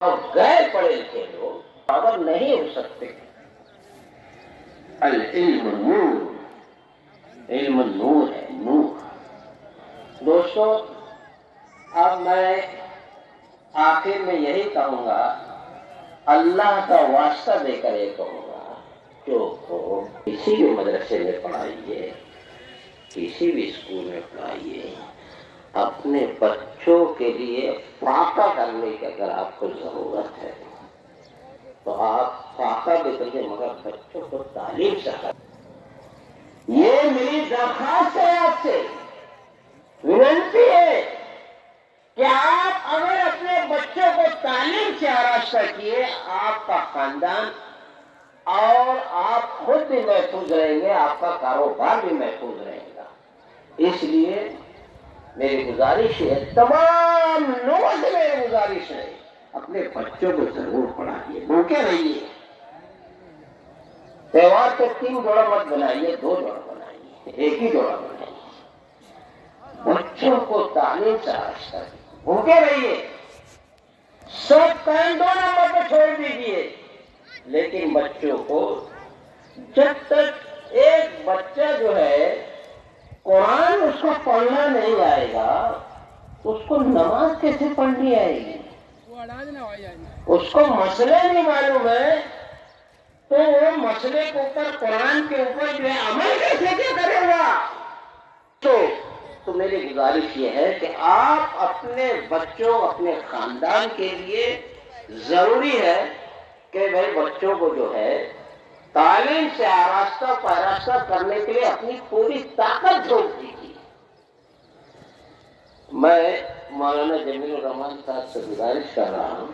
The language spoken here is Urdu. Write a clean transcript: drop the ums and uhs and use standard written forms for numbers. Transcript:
اور غیر پڑھے لکھے لوگ پاور نہیں ہو سکتے۔ العلم نور، علم نور ہے، نور۔ دوستو، اب میں آخر میں یہی کہوں گا، اللہ کا واسطہ دے کر یہ کہوں گا، جو کسی بھی مدرسے میں پڑھائیے، کسی بھی اسکول میں پڑھائیے، اپنے بچوں کے لیے فاقہ کرنے کی اگر آپ کو ضرورت ہے تو آپ فاقہ بھی کریے، مگر بچوں کو تعلیم سے یہ میری درخواست ہے، آپ سے ونتی ہے کہ آپ اگر اپنے بچوں کو تعلیم سے آراستہ کیے، آپ کا خاندان اور آپ خود بھی محفوظ رہیں گے، آپ کا کاروبار بھی محفوظ رہے گا۔ اس لیے میری گزارش ہے، تمام لوگوں سے میری گزارش ہے، اپنے بچوں کو ضرور پڑھائیے، بھوکے رہیے۔ تہوار پہ 3 جوڑا مت بنائیے، 2 جوڑا بنائیے، ایک ہی جوڑا بنائیے۔ بچوں کو تعلیم سے آراستہ کیجیے، بھوکے رہیے، سب کام 2 نمبر پہ چھوڑ دیجیے، لیکن بچوں کو جب تک ایک بچہ جو ہے قرآن اس کو پڑھنا نہیں آئے گا تو اس کو نماز کیسے پڑھنی آئے گی؟ اس کو مسئلے نہیں معلوم ہے تو وہ مسئلے کے اوپر، قرآن کے اوپر جو ہے عمل کیسے کیا کرے گا؟ تو میری گزارش یہ ہے کہ آپ اپنے بچوں، اپنے خاندان کے لیے ضروری ہے کہ بھائی بچوں کو جو ہے تعلیم سے آراستہ پیراستہ کرنے کے لیے اپنی پوری طاقت جھونک دیجیے۔ میں مولانا جمیل الرحمان صاحب سے گزارش کر رہا ہوں